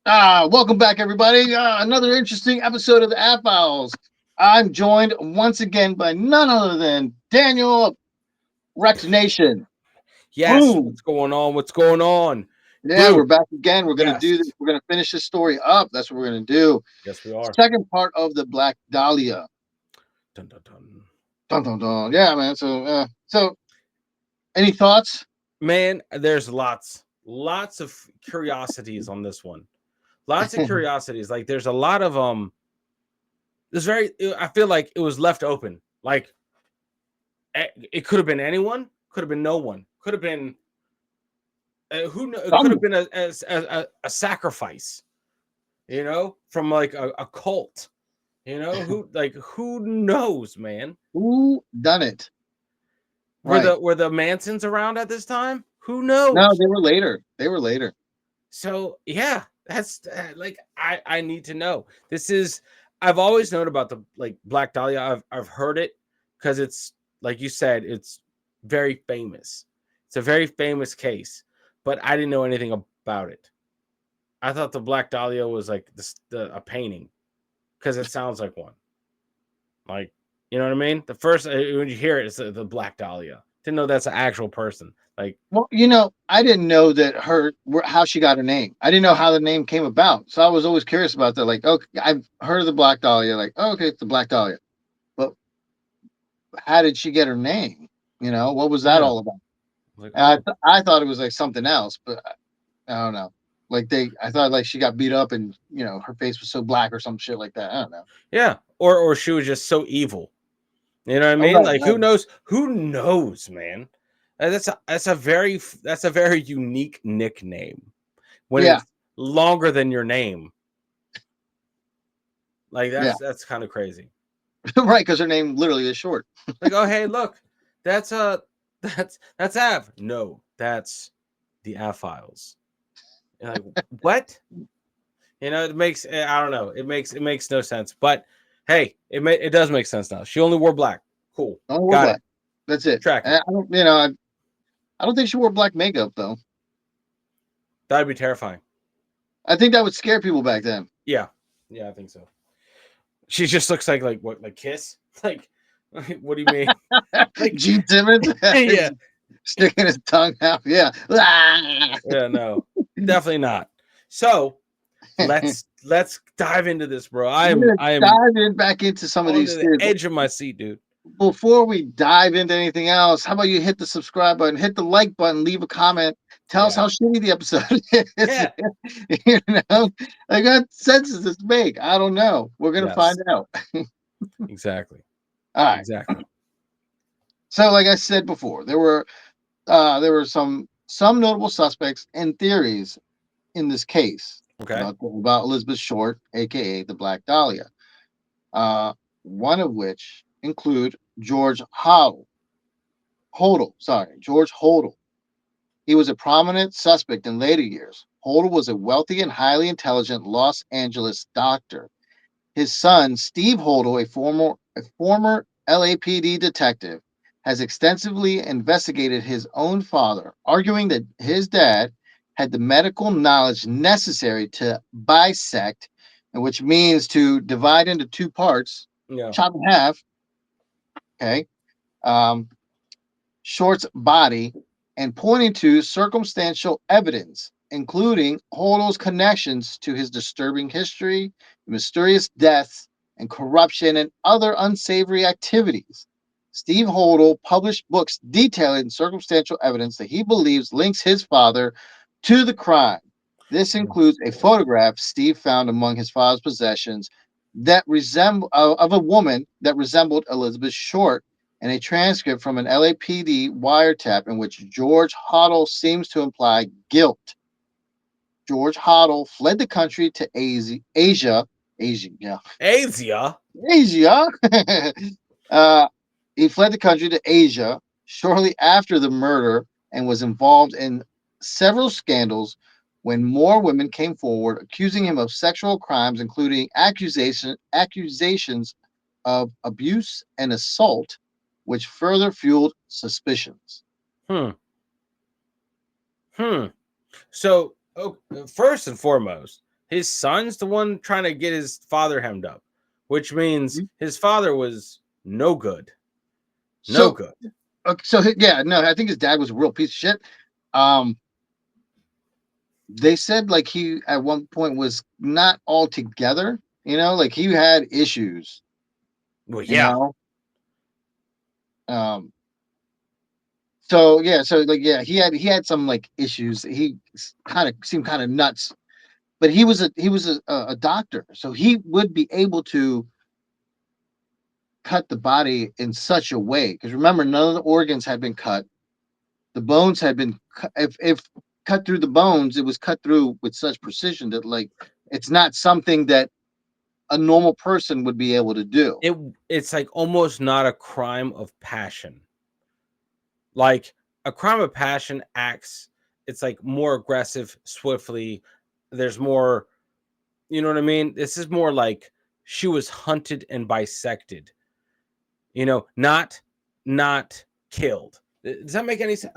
Welcome back, everybody. Another interesting episode of the App Files. I'm joined once again by none other than Daniel Rex Nation. Yes, Boom. what's going on? What's going on? Yeah, we're Dude, back again. We're gonna do this. yes. We're gonna finish this story up. That's what we're gonna do. Yes, we are. Second part of the Black Dahlia. Dun, dun, dun. Dun, dun, dun. Yeah, man. So any thoughts? Man, there's lots of curiosities on this one. Lots of curiosities. Like there's a lot of there's very I feel like it was left open. Like it could have been anyone, could have been no one. Could have been who know, it could have Some. been a sacrifice, from like a cult. Who knows, man? Who done it? Were Right. the Mansons around at this time? Who No, knows? they were later. They were later. So yeah, that's like I need to know. This is I've always known about the like Black Dahlia. I've heard it because it's like you said, it's very famous. It's a very famous case, but I didn't know anything about it. I thought the Black Dahlia was like a painting because it sounds like one. Like, you know what I mean? The first when you hear it, it's the Black Dahlia. Didn't know that's an actual person. Like, Well, I didn't know that how she got her name. I didn't know how the name came about. So I was always curious about that. Like, okay, I've heard of the Black Dahlia. Like, oh, okay, it's the Black Dahlia. But how did she get her name? What was that yeah, all about? like And oh I thought it was like something else, but I don't know. Like I thought like she got beat up and her face was so black or some shit like that. I don't know. yeah, or she was just so evil. You know what I Oh mean? right, Like, right. who knows? Who knows, man? That's a very unique nickname when Yeah, it's longer than your name. Like yeah, that's kind of crazy. right. Because her name literally is short. Like, oh hey, look, that's that's Av. No, that's the Av files. Like, what? It makes I don't know. It makes no sense. But hey, it does make sense now. She only wore black. Cool. Only wore Got it. black. That's it. Tracking. I don't. I don't think she wore black makeup though. That'd be terrifying. I think that would scare people back then. Yeah. Yeah, I think so. She just looks like what, like Kiss? Like what do you mean? Like Gene Simmons yeah. sticking his tongue out. Yeah. Yeah, no. Definitely not. So, let's dive into this, bro. I We're am gonna I am dive in back into some of on these the theories. edge of my seat, dude. Before we dive into anything else, how about you hit the subscribe button, hit the like button, leave a comment, tell us Yeah. how shitty the episode is. Yeah. you know, like what sense does this make? I don't know. We're gonna find Yes. out. Exactly. All right. Exactly. So, like I said before, there were some notable suspects and theories in this case Okay. about Elizabeth Short, aka the Black Dahlia. One of which include George George Hodel. He was a prominent suspect in later years. Hodel was a wealthy and highly intelligent Los Angeles doctor. His son, Steve Hodel, a former LAPD detective, has extensively investigated his own father, arguing that his dad had the medical knowledge necessary to bisect, which means to divide into two parts, Yeah. chop in half, okay, um, Short's body, and pointing to circumstantial evidence, including Hodel's connections to his disturbing history, mysterious deaths, and corruption and other unsavory activities. Steve Hodel published books detailing circumstantial evidence that he believes links his father to the crime. This includes a photograph Steve found among his father's possessions that resemble of a woman that resembled Elizabeth Short, and a transcript from an LAPD wiretap in which George Hoddle seems to imply guilt. George Hoddle fled the country to yeah, Asia. Asia. uh, he fled the country to Asia shortly after the murder and was involved in several scandals when more women came forward accusing him of sexual crimes, including accusations of abuse and assault, which further fueled suspicions. Hmm. Hmm. So, first and foremost, His son's the one trying to get his father hemmed up, which means Mhm. his father was no good. No So, good. yeah, no, I think his dad was a real piece of shit. Um, they said like he at one point was not all together. Like he had issues. Well, You yeah. know. Um, so yeah, so like yeah, he had some like issues. He kind of seemed kind of nuts, but he was a doctor, so he would be able to cut the body in such a way. Because remember, none of the organs had been cut. The bones had been cut. If cut through the bones, it was cut through with such precision that like it's not something that a normal person would be able to do. It's like almost not a crime of passion. Like a crime of passion acts, it's like more aggressive, swiftly. There's more, you know what I mean? This is more like she was hunted and bisected, not killed. Does that make any sense?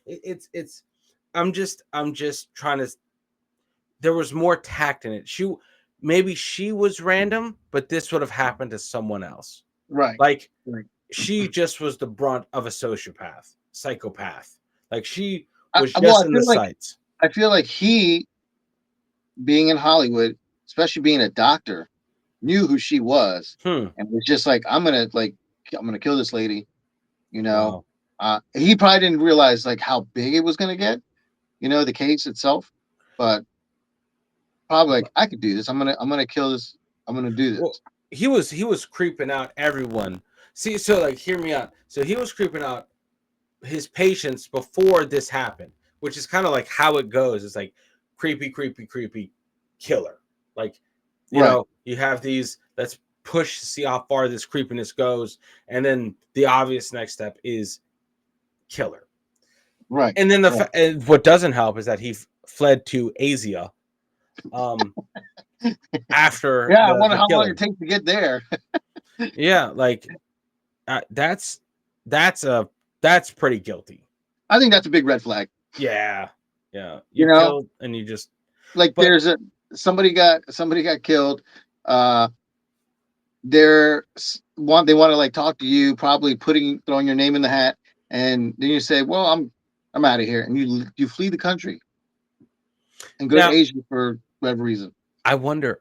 It's I'm just trying to, there was more tact in it. Maybe she was random, but this would have happened to someone else. Right. Like Right. she just was the brunt of a sociopath, psychopath. Like she I, was well, just I in the feel like sights. I feel like he, being in Hollywood, especially being a doctor, knew who she was, Hmm. and was just like, I'm gonna kill this lady. You know, Wow. he probably didn't realize like how big it was gonna get. The case itself, but probably like But I could do this. I'm gonna kill this. I'm gonna do well, this. he was creeping out everyone. See, so like hear me out. So he was creeping out his patients before this happened, which is kind of like how it goes. It's like creepy, creepy, creepy killer. Like, Right. you have these, let's push to see how far this creepiness goes. And then the obvious next step is killer. Right. And then Right. and what doesn't help is that he fled to Asia um, after Yeah. I the wonder how long it killing. takes to get there. Yeah, like that's that's a that's pretty guilty. I think that's a big red flag. Yeah, yeah. You You know, killed and you just, like but somebody got killed. Uh, they want to like talk to you, probably throwing your name in the hat, and then you say, "Well, I'm out of here," and you flee the country and go to now Asia for whatever reason. I wonder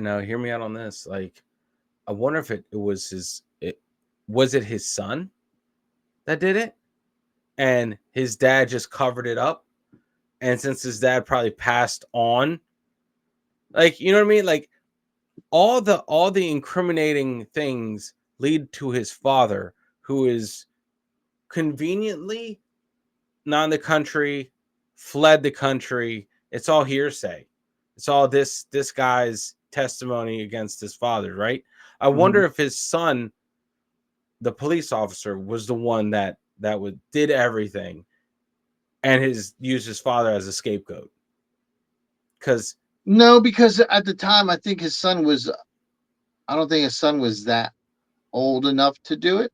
now. Hear me out on this. Like, I wonder if was it his son that did it, and his dad just covered it up. And since his dad probably passed on, like, you know what I mean, like all the incriminating things lead to his father, who is conveniently not in the country, fled the country. It's all hearsay. It's all this guy's testimony against his father, right? I Mhm. wonder if his son, the police officer, was the one that would did everything and used his father as a scapegoat. Because No, because at the time, I think his son was. I don't think his son was that old enough to do it.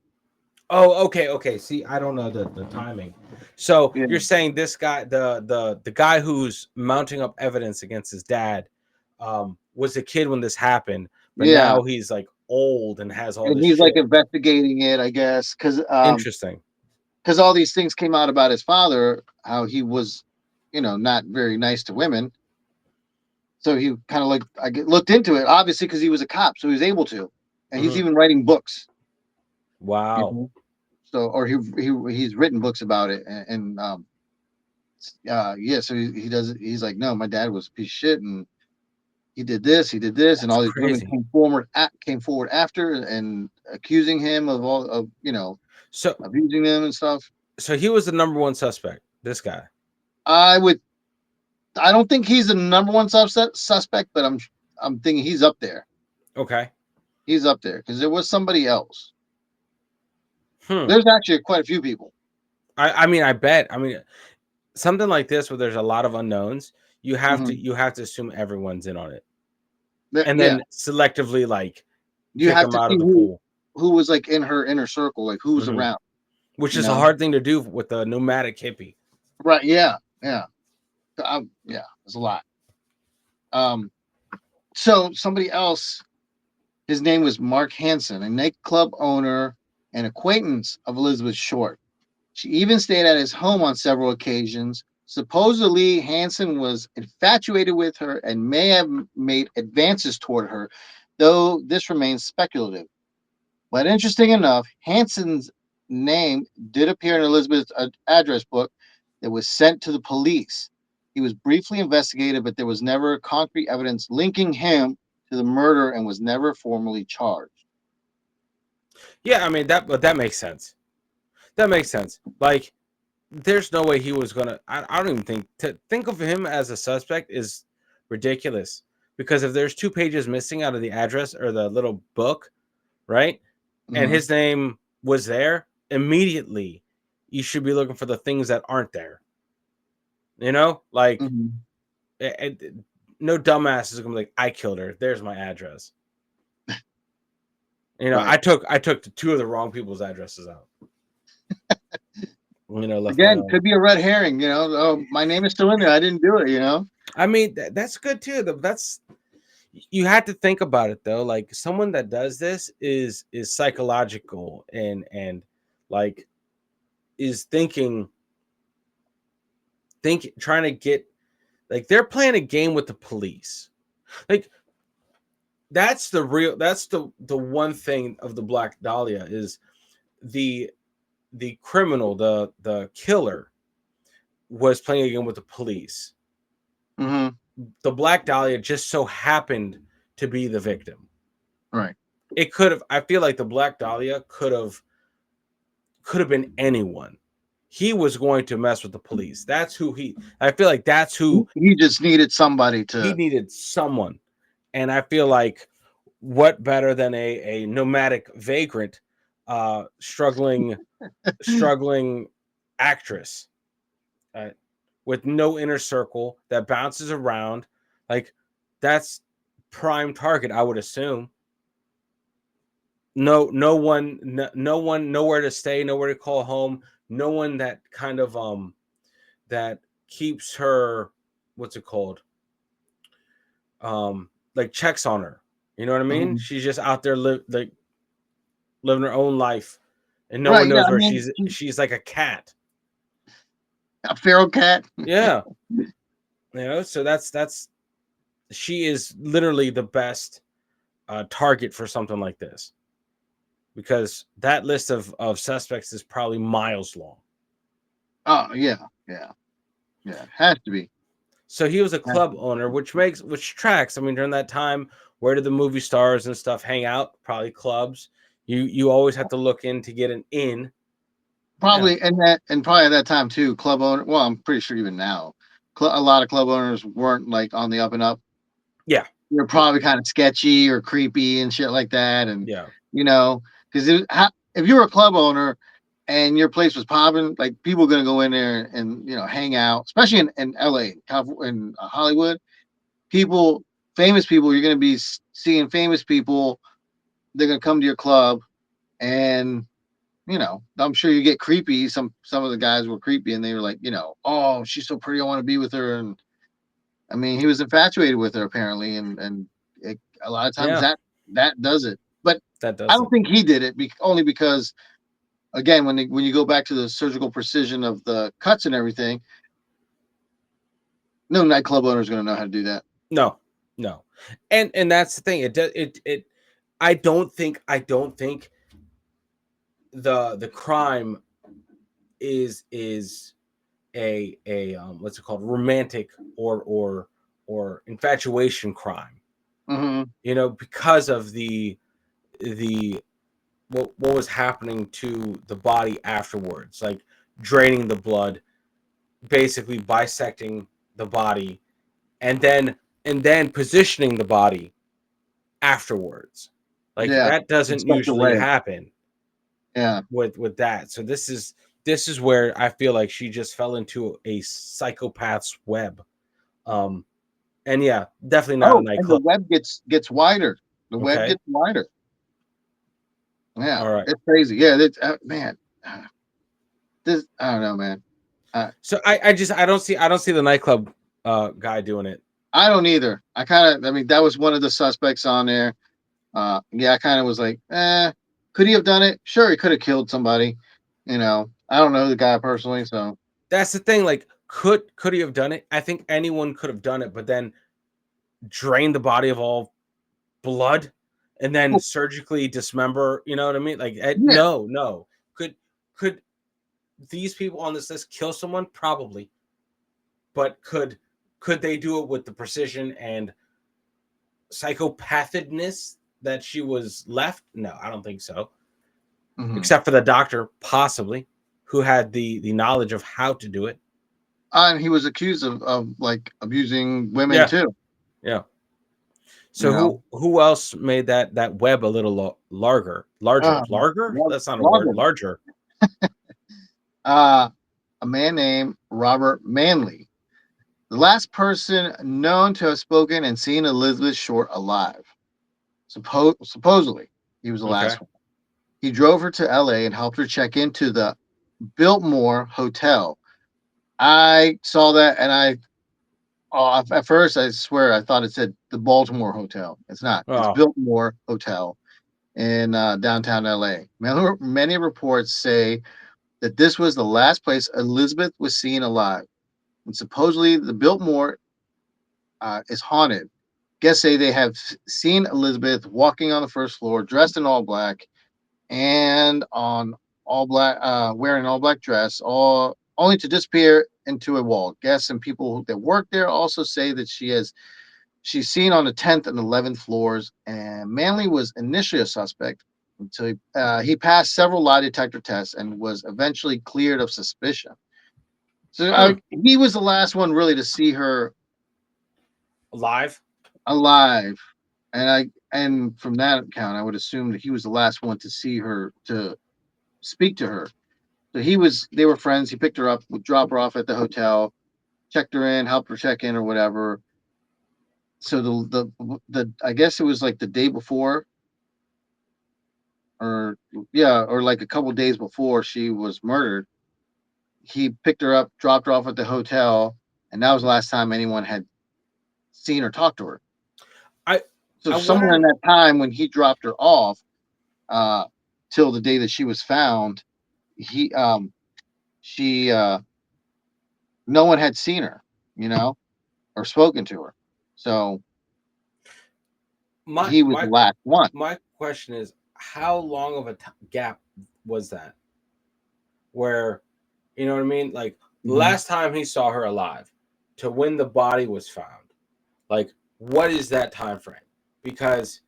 oh, okay. See, I don't know the timing. So Yeah. you're saying this guy, the guy who's mounting up evidence against his dad, was a kid when this happened, but Yeah, now he's like old and has all and this he's like shit. investigating it, I guess, Interesting. because all these things came out about his father, how he was, not very nice to women. So he kind of like looked into it, obviously, because he was a cop, so he was able to, and he's Hmm. even writing books. You Wow. know? So, or he's written books about it, yeah. So he does. He's like, no, my dad was a piece of shit, and he did this, and That's all these women crazy. came forward after and accusing him of all of So abusing them and stuff. so he was the number one suspect. This guy. I would. I don't think he's the number one suspect, but I'm thinking he's up there. Okay. He's up there because there was somebody else. Hmm. There's actually quite a few people. I mean, I bet. I mean, something like this where there's a lot of unknowns, you have to Hmm. you have to assume everyone's in on it, and Yeah, then selectively like you pick have them to out see of the who pool. who was like in her inner circle, like who's Hmm. around. Which You is a know, hard thing to do with a nomadic hippie. right? Yeah, yeah, yeah. There's a lot. Um, so somebody else, his name was Mark Hansen, a nightclub owner and acquaintance of Elizabeth Short. She even stayed at his home on several occasions. Supposedly, Hansen was infatuated with her and may have made advances toward her, though this remains speculative. But interesting enough, Hansen's name did appear in Elizabeth's address book that was sent to the police. He was briefly investigated, but there was never concrete evidence linking him to the murder and was never formally charged. Yeah, I mean that, but that makes sense. That makes sense. Like, there's no way he was gonna. I don't even think to think of him as a suspect is ridiculous. Because if there's 2 pages missing out of the address or the little book, right, and Mm-hmm. his name was there, immediately you should be looking for the things that aren't there. You know, like, Mm-hmm. no dumbass is gonna be like, I killed her. There's my address. You know, Right. I took the 2 of the wrong people's addresses out. You know, left my Again, own. could be a red herring. Oh, my name is still in there. I didn't do it. I mean, that's good too. That's, you had to think about it though. Like, someone that does this is psychological and like is trying to get, like, they're playing a game with the police. Like, that's the one thing of the Black Dahlia is the criminal, the killer was playing a game with the police. Mm-hmm. The Black Dahlia just so happened to be the victim. Right. It could have, I feel like the Black Dahlia could have been anyone. He was going to mess with the police. That's who he, I feel like that's who He just needed somebody he to. needed, someone. And I feel like what better than a nomadic vagrant, struggling actress, uh, with no inner circle that bounces around. Like, that's prime target, I would assume. No one, nowhere to stay, nowhere to call home, no one that kind of that keeps her, what's it called, like, checks on her. You know what I mean? Mhm. She's just out there like living her own life, and no one Right. Yeah. knows I where mean, she's like a cat. a feral cat. Yeah, you know. So that's she is literally the best target for something like this, because that list of suspects is probably miles long. Oh yeah. Yeah. Yeah. Has to be. So he was a Has club to be. owner, which tracks. I mean, during that time, where did the movie stars and stuff hang out? Probably clubs. You always have to look in to get an in. Yeah, Probably and probably at that time too. Club owner. Well, I'm pretty sure even now, a lot of club owners weren't like on the up and up. yeah, They're yeah, probably kind of sketchy or creepy and shit like that. And yeah, you know, because if you were a club owner and your place was popping, like people are gonna go in there and hang out, especially in LA, in Hollywood. People, famous people, you're gonna be seeing famous people. They're gonna come to your club, and I'm sure you get creepy. Some of the guys were creepy, and they were like, oh, she's so pretty, I want to be with her. And I mean, he was infatuated with her apparently, and a lot of times yeah. that does it. But That I does don't it. think he did it only because, again, when you go back to the surgical precision of the cuts and everything, no nightclub owner is going to know how to do that. No, no, and that's the thing. It does it. I don't think the crime is a what's it called, romantic or infatuation crime. Hmm. You know, because of the what was happening to the body afterwards, like draining the blood, basically bisecting the body, and then positioning the body afterwards. Like, Yeah, that in doesn't such a usually way. happen Yeah. with that. So this is where I feel like she just fell into a psychopath's web. Um and yeah, definitely not a Oh, and the nightclub. web gets wider. The web Okay. gets wider. Yeah, All right. it's crazy. Yeah, that's man. This I don't know, man. Uh, So I don't see the nightclub guy doing it. I don't either. I mean, that was one of the suspects on there. Yeah, I kind of was like, could he have done it? Sure, he could have killed somebody. I don't know the guy personally, so That's the thing. Like, could he have done it? I think anyone could have done it, but then drain the body of all blood and then well, surgically dismember. You know what I mean? Like, yeah. no, no. Could these people on this list kill someone? Probably, but could they do it with the precision and psychopathicness that she was left? No, I don't think so. Hmm. Except for the doctor, possibly, who had the knowledge of how to do it. And he was accused of like abusing women Yeah, too. yeah. You So know, who else made that web a little larger? uh, Larger? That's not a word. Robert, Larger. uh, a man named Robert Manley, the last person known to have spoken and seen Elizabeth Short alive. Supposedly, he was the Okay. last one. He drove her to LA and helped her check into the Biltmore Hotel. I saw that and at first, I swear, I thought it said the Baltimore Hotel. It's not. It's Oh, Biltmore Hotel in downtown LA. Many reports say that this was the last place Elizabeth was seen alive. And supposedly, the Biltmore is haunted. Guests say they have seen Elizabeth walking on the first floor, dressed in all black, and on all black, wearing an all black dress, all only to disappear into a wall. Guests and people that work there also say that she's seen on the 10th and 11th floors. And Manley was initially a suspect until he passed several lie detector tests and was eventually cleared of suspicion. So hmm. he was the last one really to see her Live. alive. And from that account, I would assume that he was the last one to see her, to speak to her. So they were friends. He picked her up, would drop her off at the hotel, checked her in, helped her check in or whatever. So the I guess it was like the day before, or yeah, or like a couple days before she was murdered. He picked her up, dropped her off at the hotel, and that was the last time anyone had seen or talked to her. I So I somewhere in wonder. that time when he dropped her off, uh, till the day that she was found, he she no one had seen her, you know, or spoken to her. So My he was the my last one. my question is, how long of a gap was that? Where, you know what I mean? Like, the Mhm. last time he saw her alive to when the body was found. Like, what is that time frame? Because,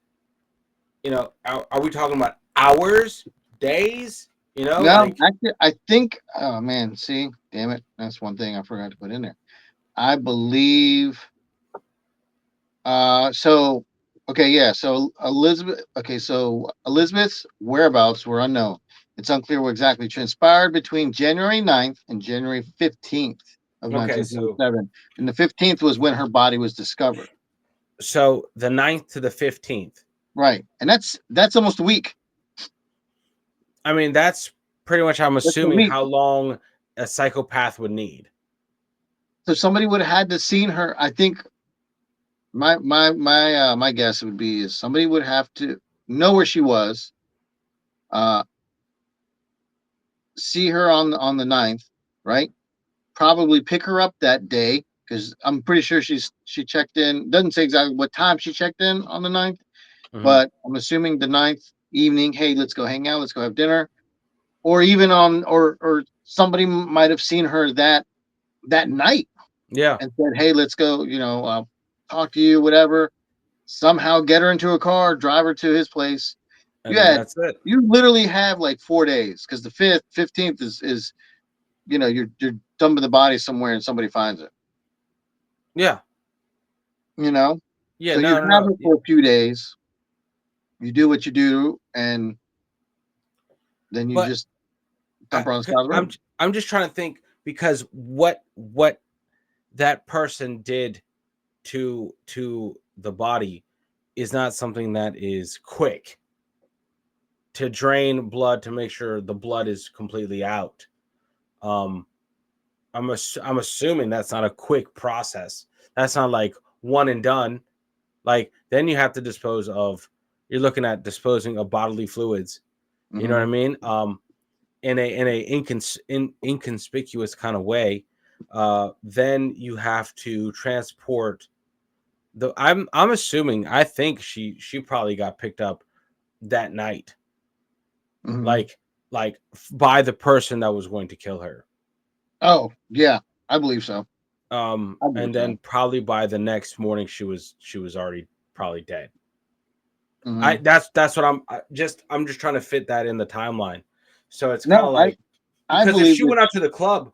are we talking about hours, days? No, Like, actually, I think. Oh man, see, damn it, that's one thing I forgot to put in there. I believe. So okay, yeah. So Elizabeth's whereabouts were unknown. It's unclear what exactly transpired between January 9th and January 15th of okay, so 1947, and the 15th was when her body was discovered. the 9th to the 15th. Right, and that's almost a week. I mean, that's pretty much, I'm That's a assuming, week. how long a psychopath would need. So somebody would have had to seen her. I think my guess would be is somebody would have to know where she was, uh, see her on the 9th, right? Probably pick her up that day because I'm pretty sure she checked in. Doesn't say exactly what time she checked in on the 9th, Mhm. but I'm assuming the 9th evening. Hey, let's go hang out. Let's go have dinner, or even on or somebody might have seen her that night Yeah, and said, hey, let's go. Talk to you, whatever. Somehow get her into a car, drive her to his place. and You then had that's it. you literally have like 4 days because the 15th is you're dumping the body somewhere and somebody finds it. Yeah, You know, yeah. so you No, no, have no. it for a few days. You do what you do, and then you But just dump her on the side of the I'm road. I'm just trying to think, because what that person did to the body is not something that is quick to drain blood to make sure the blood is completely out. Um, I'm assuming that's not a quick process. That's not like one and done. Like then you have to dispose of. You're looking at disposing of bodily fluids. You know what I Hmm. mean? In a inconspicuous kind of way. Then you have to transport the. I'm assuming. I think she probably got picked up that night, Hmm. like by the person that was going to kill her. Oh yeah, I believe so. I believe And so. then probably by the next morning she was already probably dead. I Hmm. that's what I'm just trying to fit that in the timeline. So it's kind No, of I like, I because if believe she that. went out to the club,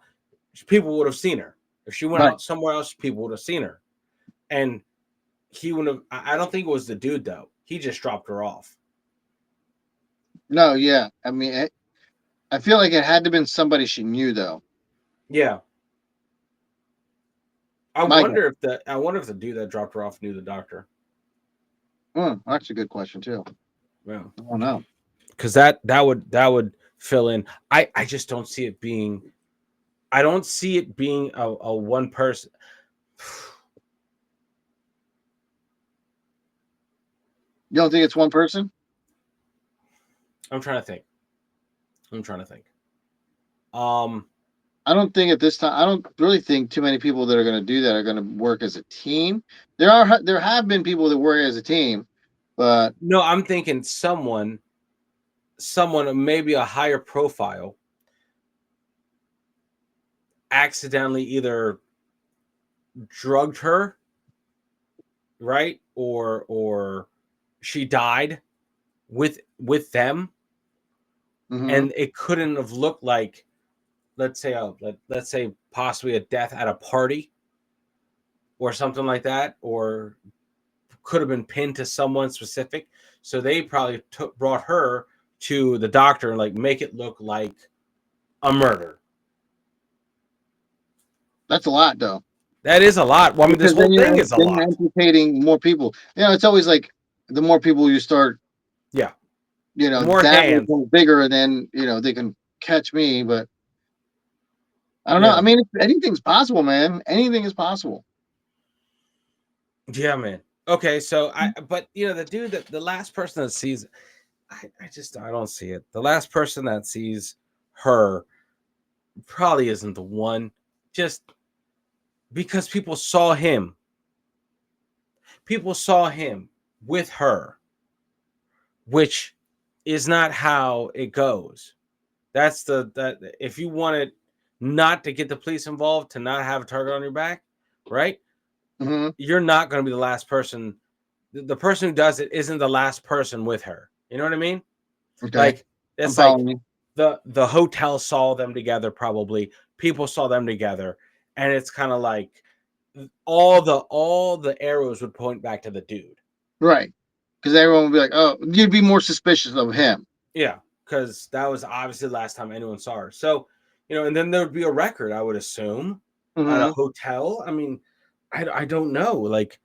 people would have seen her. If she went Right. out somewhere else, people would have seen her. And he would have. I don't think it was the dude though. He just dropped her off. No, yeah. I mean, I feel like it had to been somebody she knew though. Yeah. My God. I wonder if the dude that dropped her off knew the doctor. That's a good question too. Yeah. I don't know. Because that would fill in. I just don't see it being. I don't see it being a one person. You don't think it's one person? I'm trying to think. I'm trying to think. Um, I don't think at this time. I don't really think too many people that are going to do that are going to work as a team. There have been people that work as a team, but no, I'm thinking someone maybe a higher profile accidentally either drugged her, right, or she died with them, hmm. and it couldn't have looked like, let's say possibly a death at a party or something like that, or could have been pinned to someone specific. So they probably brought her to the doctor and like make it look like a murder. That's a lot though, That is a lot. Well, I mean, this because whole thing is a then you're lot. implicating more people. It's always like the more people you start, Yeah, the more that hands. becomes bigger, and then they can catch me. But I don't know. I Yeah, mean, anything's possible, man. Anything is possible. yeah, man. Okay, so but the dude that the last person that sees, I don't see it. The last person that sees her probably isn't the one, just because people saw him with her, which is not how it goes. That's that if you wanted not to get the police involved, to not have a target on your back, right? Hmm. You're not going to be the last person. The person who does it isn't the last person with her. You know what I mean? Okay, Like I'm it's like following you. the hotel saw them together, probably people saw them together, and it's kind of like all the arrows would point back to the dude. Right, because everyone would be like, "Oh, you'd be more suspicious of him." Yeah, because that was obviously the last time anyone saw her. So, and then there would be a record, I would assume, at a Hmm. hotel. I mean, I don't know. Like,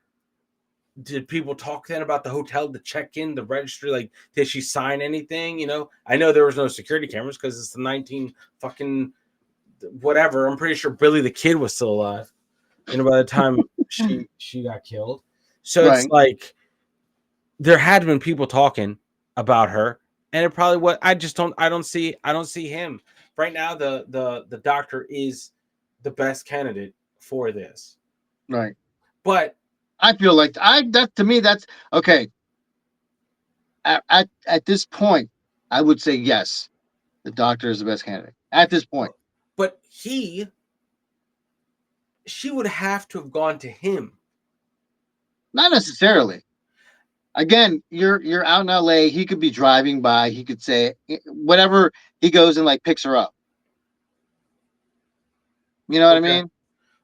did people talk then about the hotel, to check in, the registry? Like, did she sign anything? I know there was no security cameras because it's the 19 fucking whatever. I'm pretty sure Billy the Kid was still alive. By the time she got killed. So it's Right, like there had been people talking about her, and it probably what I don't see him right now. The doctor is the best candidate for this, right. but I feel like that to me. That's okay. At this point, I would say yes. The doctor is the best candidate at this point. but she would have to have gone to him. Not necessarily. Again, you're out in LA. He could be driving by. He could say whatever. He goes and like picks her up. You know what I Okay, mean?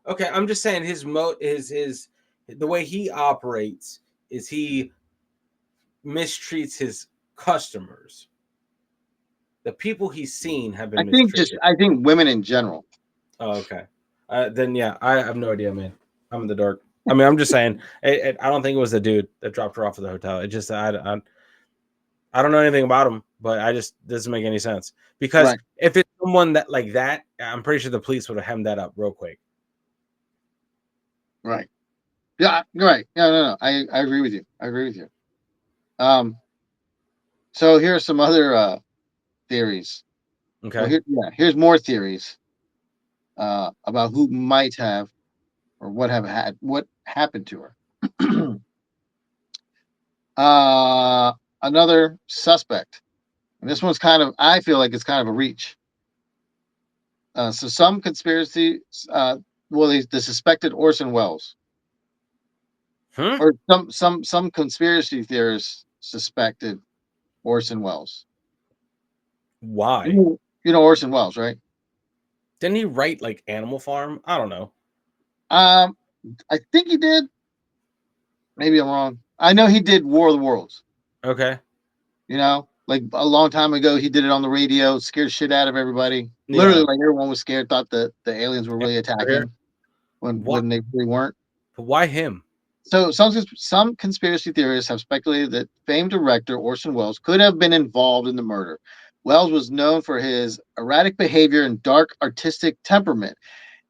okay, I'm just saying his the way he operates is he mistreats his customers. The people he's seen have been mistreated. I think women in general. Oh, okay. Then yeah, I have no idea, man. I'm in the dark. I mean, I'm just saying. I don't think it was the dude that dropped her off at the hotel. It just I don't know anything about him, but I just doesn't make any sense, because Right, if it's someone that like that, I'm pretty sure the police would have hemmed that up real quick. right. Yeah, you're right. Yeah, no. I agree with you. I agree with you. Um, so here are some other theories. Well, Okay. here's more theories about who might have or what happened to her. uh, Another suspect. And this one's kind of, I feel like it's kind of a reach. So some conspiracy, uh, well, the suspected Orson Welles, Hmm. or some conspiracy theorists suspected Orson Welles. Why? You know Orson Welles, right? Didn't he write like Animal Farm? I don't know. Um, I think he did. Maybe I'm wrong. I know he did War of the Worlds. Okay. You know, like a long time ago, he did it on the radio, scared shit out of everybody. Literally, Yeah. like everyone was scared, thought that the aliens were And really over here. attacking What? when they really weren't. But why him? So some conspiracy theorists have speculated that famed director Orson Welles could have been involved in the murder. Welles was known for his erratic behavior and dark artistic temperament,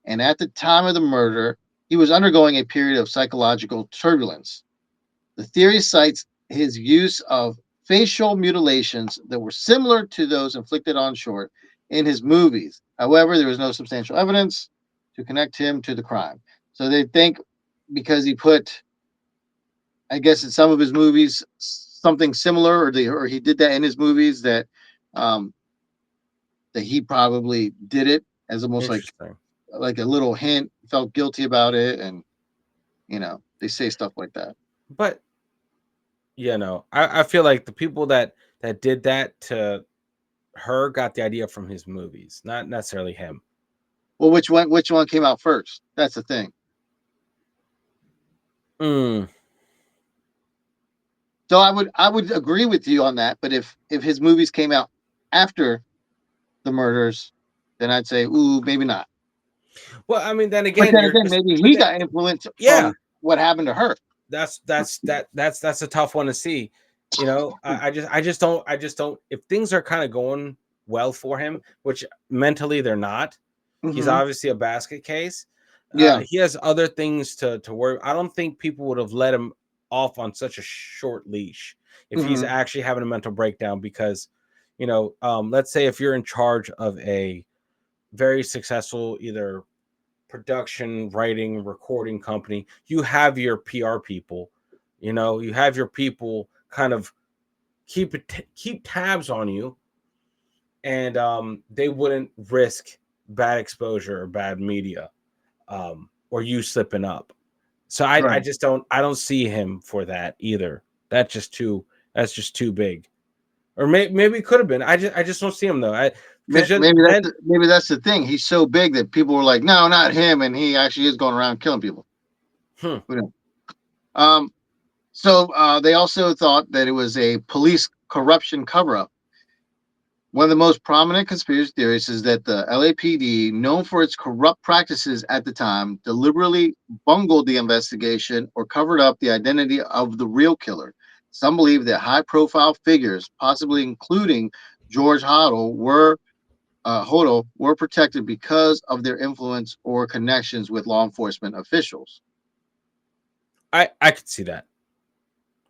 and at the time of the murder, he was undergoing a period of psychological turbulence. The theory cites his use of facial mutilations that were similar to those inflicted on Short in his movies. However, there was no substantial evidence to connect him to the crime. So they think because he put, I guess, in some of his movies something similar, or he did that in his movies um, that he probably did it as almost Interesting. like a little hint, felt guilty about it, and they say stuff like that. But I feel like the people that did that to her got the idea from his movies, not necessarily him. Well, which one came out first? That's the thing. Mm. So I would agree with you on that. But if his movies came out after the murders, then I'd say, ooh, maybe not. Well, I mean, then But again, then you're again, just, maybe but he then, got influenced yeah, from what happened to her. that's a tough one to see. I just don't. If things are kind of going well for him, which mentally they're not, he's Hmm. obviously a basket case. Yeah. He has other things to worry. I don't think people would have let him off on such a short leash if he's Hmm. actually having a mental breakdown because, let's say if you're in charge of a very successful either production, writing, recording company, you have your PR people, you have your people kind of keep tabs on you, and they wouldn't risk bad exposure or bad media, or you slipping up. So I Right. just don't see him for that either. That's just too big. Or maybe it could have been. I just don't see him though. I because Maybe that's then the thing. He's so big that people were like, no, not him, and he actually is going around killing people. hmm, Who knows? Um. So they also thought that it was a police corruption cover up. One of the most prominent conspiracy theories is that the LAPD, known for its corrupt practices at the time, deliberately bungled the investigation or covered up the identity of the real killer. Some believe that high profile figures, possibly including George Hodel, were protected because of their influence or connections with law enforcement officials. I could see that.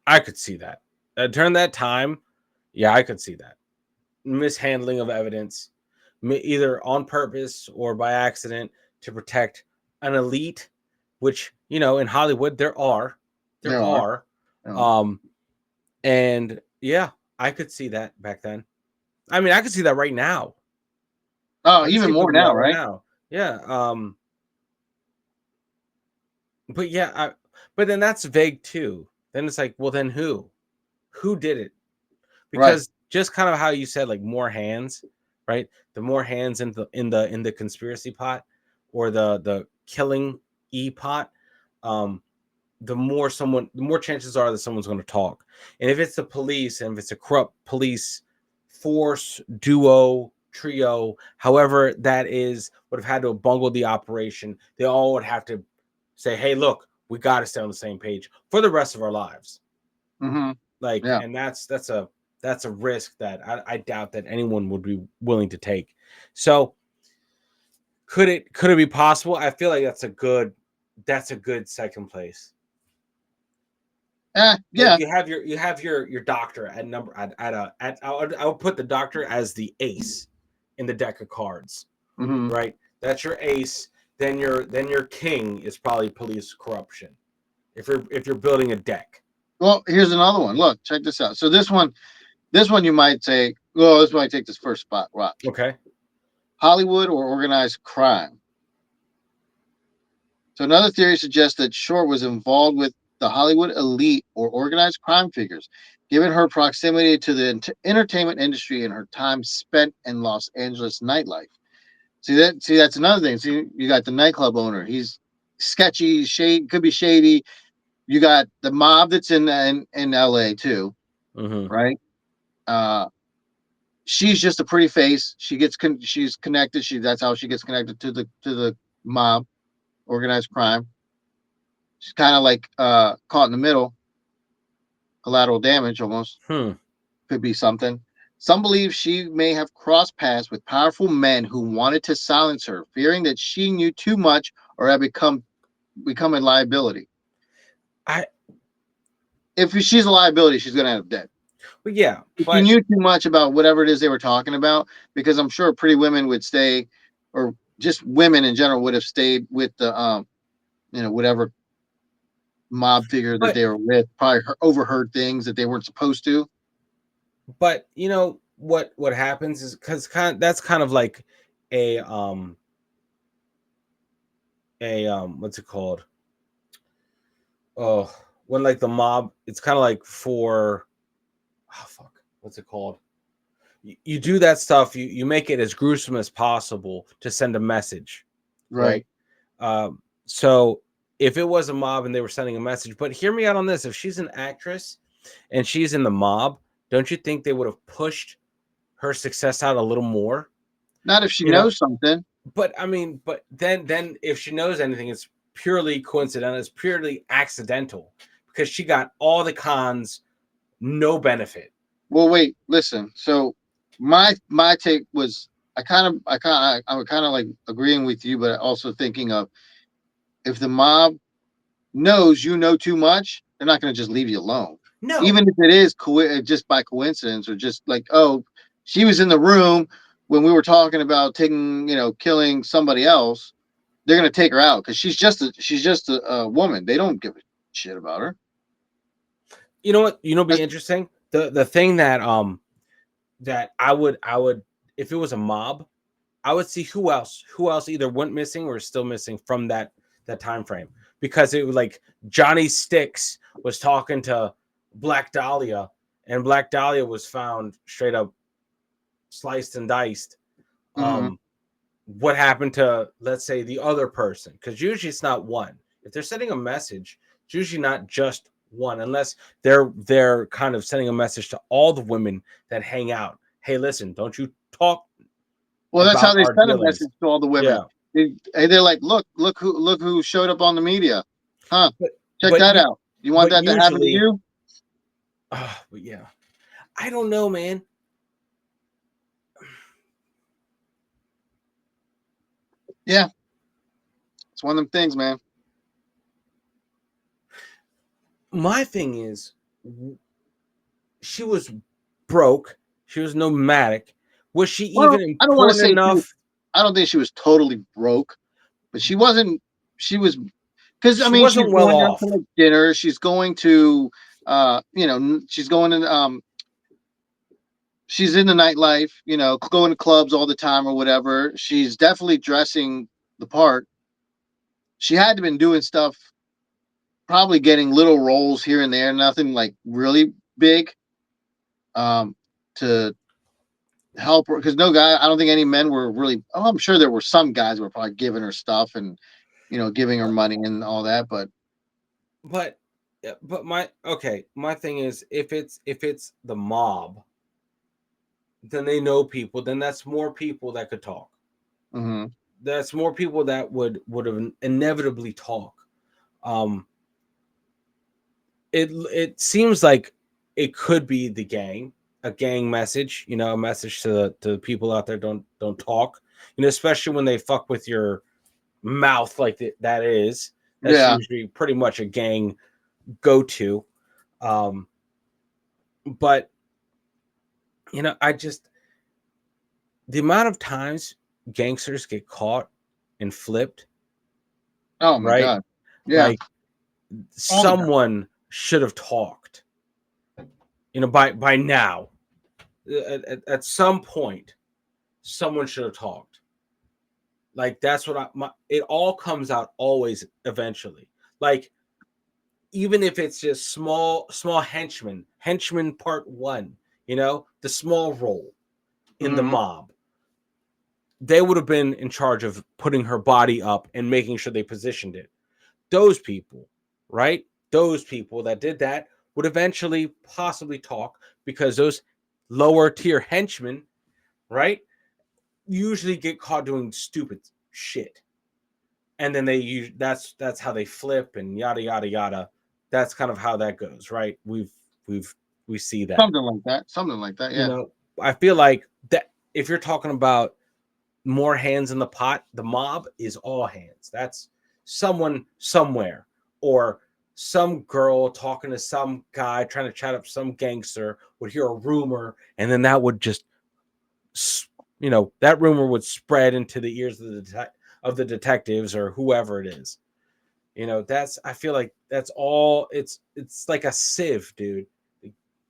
I could see that. During that time, yeah, I could see that mishandling of evidence, either on purpose or by accident to protect an elite, which in Hollywood there There are. are, Oh, um, and yeah, I could see that back then. I mean, I could see that right now. oh, I can even see more people do now, that right right? now. Yeah. But yeah, but then that's vague too. Then it's like, well, then who? Who did it? Right. Because just kind of how you said, like more hands, right? The more hands in the conspiracy pot or the killing pot, um, the more chances are that someone's going to talk. And if it's the police, and if it's a corrupt police force, duo, trio, however that is, would have had to have bungled the operation, they all would have to say, hey, look, we got to stay on the same page for the rest of our lives. Hmm. Like, Yeah. and that's a risk that I doubt that anyone would be willing to take. So could it be possible? I feel like that's a good second place. Like Yeah. you have your doctor at number at I would put the doctor as the ace in the deck of cards, Hmm. right? That's your ace. Then your king is probably police corruption. If you're building a deck. Well, here's another one. Look, check this out. So this one you might say, well, this might take this first spot. Watch. Okay. Hollywood or organized crime. So another theory suggests that Short was involved with the Hollywood elite or organized crime figures, given her proximity to the entertainment industry and her time spent in Los Angeles nightlife. See that's another thing. See, you got the nightclub owner. He's sketchy, shade could be shady. You got the mob that's in LA too, Mm-hmm. right? Uh, she's just a pretty face. She's connected. That's how she gets connected to the mob, organized crime. She's kind of like caught in the middle, collateral damage almost. Hmm. Could be something. Some believe she may have crossed paths with powerful men who wanted to silence her, fearing that she knew too much or had become a liability. I If she's a liability, she's gonna end up dead. Well, yeah, If she but knew too much about whatever it is they were talking about, because I'm sure pretty women would stay, or just women in general would have stayed with the whatever mob figure that but they were with, probably overheard things that they weren't supposed to. but you know what happens is because that's kind of like a what's it called? Oh, when like the mob, it's kind of like for oh fuck, what's it called? You do that stuff. You make it as gruesome as possible to send a message, Right. right? So if it was a mob and they were sending a message, but hear me out on this: if she's an actress and she's in the mob, don't you think they would have pushed her success out a little more? Not if she You know, knows something. but I mean, but then if she knows anything, it's purely coincidental. It's purely accidental because she got all the cons, no benefit. Well, wait, listen. So my take was I was kind of like agreeing with you, but also thinking of if the mob knows you know too much, they're not going to just leave you alone. No, Even if it is just by coincidence or just like, oh, she was in the room when we were talking about taking, killing somebody else. They're going to take her out because she's just a woman. They don't give a shit about her. you know what? You know, be interesting. The thing that I would if it was a mob, I would see who else either went missing or is still missing from that time frame because it was like Johnny Sticks was talking to Black Dahlia, and Black Dahlia was found straight up sliced and diced. Mm-hmm. What happened to, let's say, the other person? Because usually it's not one. If they're sending a message, it's usually not just one, unless they're kind of sending a message to all the women that hang out. Hey, listen, don't you talk Well, that's about how they our send a dealings. message to all the women. Yeah, They're like, look who showed up on the media, huh? but Check but that you out. You want but that to happen to usually, you? but yeah, I don't know, man. Yeah, it's one of them things, man. My thing is, she was broke. She was nomadic. Was she even Well, I don't want to important say enough? I don't think she was totally broke, but she wasn't. She was because I She mean she's wasn't well going out to off. like dinner. She's going to she's going to she's in the nightlife. Going to clubs all the time or whatever. She's definitely dressing the part. She had to been doing stuff, probably getting little roles here and there, nothing like really big, um, to help her. Because no guy, I don't think any men were really. Oh, I'm sure there were some guys who were probably giving her stuff and giving her money and all that. But But my thing is if it's the mob, then they know people, then that's more people that could talk. mhm. That's more people that would have inevitably talk. Um it seems like it could be the gang, a gang message, a message to the people out there, don't talk. Especially when they fuck with your mouth like that's Yeah, usually pretty much a gang go to. Um, but I just the amount of times gangsters get caught and flipped, Oh my right? god. Yeah, Like all the time. someone should have talked. By now, at some point, someone should have talked. Like that's what it all comes out always eventually. Like even if it's just small henchman part one, the small role in the Hmm. mob, they would have been in charge of putting her body up and making sure they positioned it. Those people, right? Those people that did that would eventually possibly talk, because those lower tier henchmen, right, usually get caught doing stupid shit. And then they use that's how they flip and yada yada yada. That's kind of how that goes, right? We've we see that. Something like that. Something like that. You Yeah. know, I feel like that if you're talking about more hands in the pot, the mob is all hands. That's someone somewhere, or some girl talking to some guy trying to chat up some gangster would hear a rumor, and then that would just, that rumor would spread into the ears of the detectives or whoever it is. That's I feel like that's all. It's like a sieve, dude.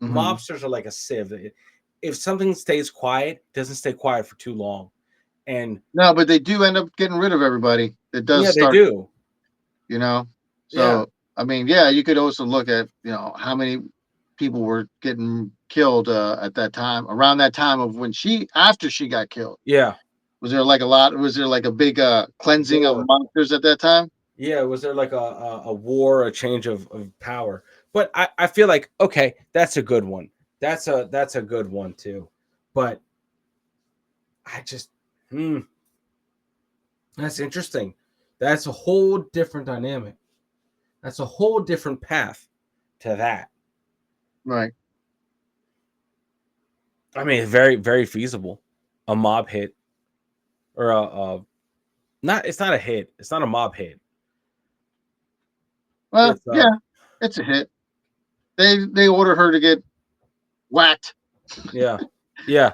Hmm. Mobsters are like a sieve. If something stays quiet, it doesn't stay quiet for too long. And No, but they do end up getting rid of everybody. It does yeah, they start, do. you know. Yeah, So I mean, yeah, you could also look at how many people were getting killed at that time, around that time of when she after she got killed. yeah. Was there like a lot? Was there like a big cleansing of War. monsters at that time? Yeah, was there like a war, a change of power? But I feel like, okay, that's a good one. That's a good one too. But I just, hmm, that's interesting. That's a whole different dynamic. That's a whole different path to that. Right. I mean, it's very, very feasible. A mob hit, or a not. It's not a hit. It's not a mob hit. Well, It's yeah, it's a hit. They order her to get whacked. yeah, yeah.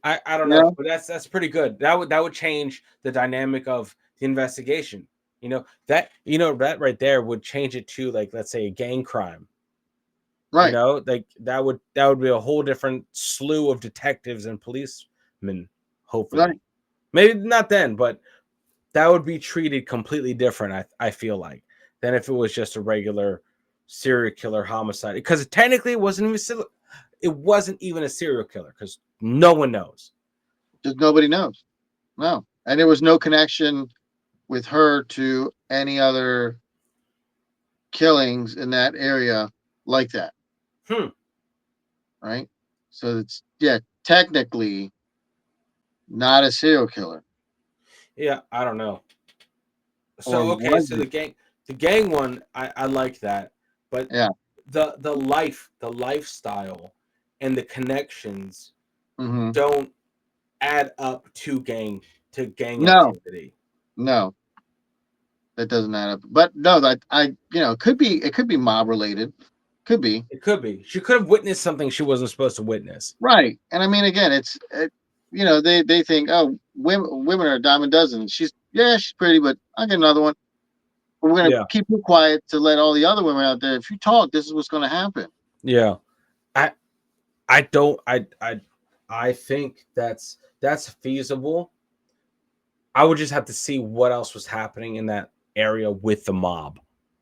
I don't know, Yeah. but that's pretty good. That would change the dynamic of the investigation. That right there would change it to, like, let's say, a gang crime. Right. Like that would be a whole different slew of detectives and policemen. Right. Hopefully, maybe not then, but that would be treated completely different. I feel like, than if it was just a regular serial killer homicide, because technically it wasn't even a serial killer, because no one knows. Just nobody knows. No. And there was no connection with her to any other killings in that area like that. Hmm. Right. So it's, yeah, technically not a serial killer. Yeah, I don't know. Or So okay, was so it? the gang one, I like that, but Yeah. the lifestyle and the connections Hmm. don't add up to gang No. activity. No. That doesn't add up. But no, that it could be mob related. Could be. It could be she could have witnessed something she wasn't supposed to witness. Right. And I mean, again, they think, oh, women are a dime a dozen. She's pretty, but I'll get another one. We're gonna Yeah, keep you quiet to let all the other women out there. If you talk, this is what's gonna happen. yeah. I I don't I think that's feasible. I would just have to see what else was happening in that area with the mob.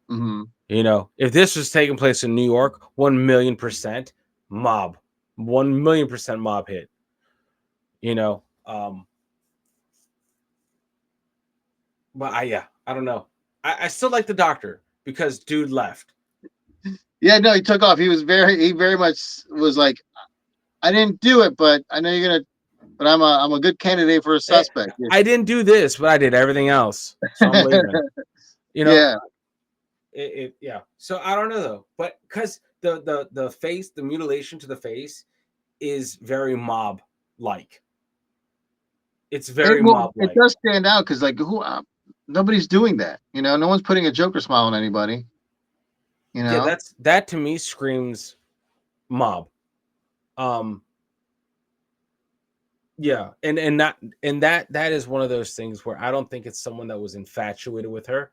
Hmm. If this was taking place in New York, 1,000,000% mob, 1,000,000% mob hit. You know, um, but I don't know. I still like the doctor because dude left. Yeah, no, he took off. He very much was like, I didn't do it, but I know you're gonna. But I'm a good candidate for a Eh, suspect. I didn't do this, but I did everything else, so I'm leaving. You know, Yeah, yeah. So I don't know though, but because the face, the mutilation to the face is very mob like. It's very mob it like. does stand out because like nobody's doing that. No one's putting a Joker smile on anybody. You Yeah, know? that to me screams mob. Um, yeah, and that is one of those things where I don't think it's someone that was infatuated with her.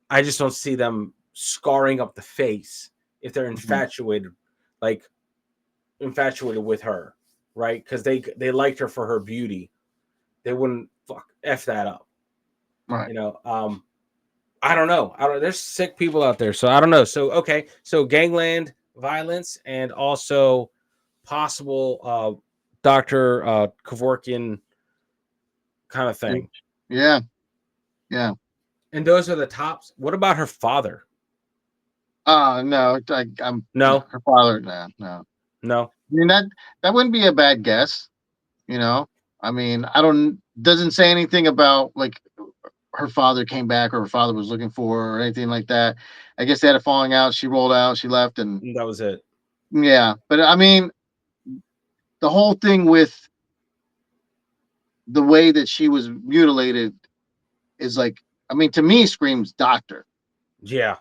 I just don't see them scarring up the face if they're Mhm. like infatuated with her, right? Because they liked her for her beauty. They wouldn't f that up, Right. you know. I don't know. I don't. There's sick people out there, so I don't know. So okay, so gangland violence and also possible Doctor Kevorkian kind of thing. Yeah. Yeah. And those are the tops. What about her father? No, no, No, her father, no, no. no. I mean, that wouldn't be a bad guess, you know? I mean, I don't doesn't say anything about, like, her father came back or her father was looking for her or anything like that. I guess they had a falling out, she rolled out, she left, and That was it. yeah, but, I mean, the whole thing with the way that she was mutilated is, like, I mean, to me, screams doctor. Yeah.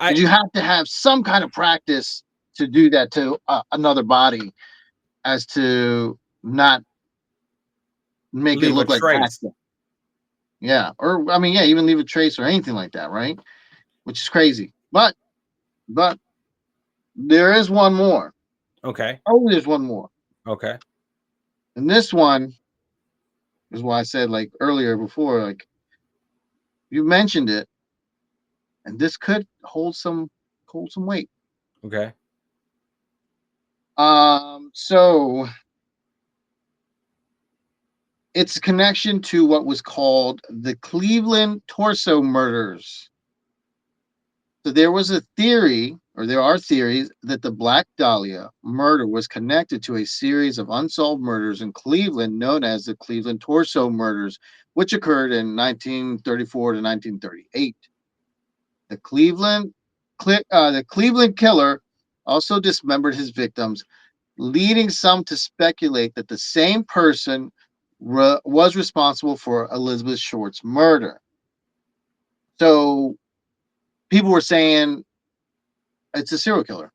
I 'Cause you have to have some kind of practice to do that to, another body as to not make it leave a look like trace. accident. Yeah, or I mean, yeah, even leave a trace or anything like that, right? Which is crazy. But there is one more. Okay. Oh, there's one more. Okay. And this one is why I said, like, earlier before, like, you mentioned it, and this could hold some weight. Okay. So it's a connection to what was called the Cleveland torso murders. So there was a theory, or there are theories, that the Black Dahlia murder was connected to a series of unsolved murders in Cleveland known as the Cleveland Torso Murders, which occurred in 1934 to 1938. The the Cleveland killer also dismembered his victims, leading some to speculate that the same person was responsible for Elizabeth Short's murder. So people were saying it's a serial killer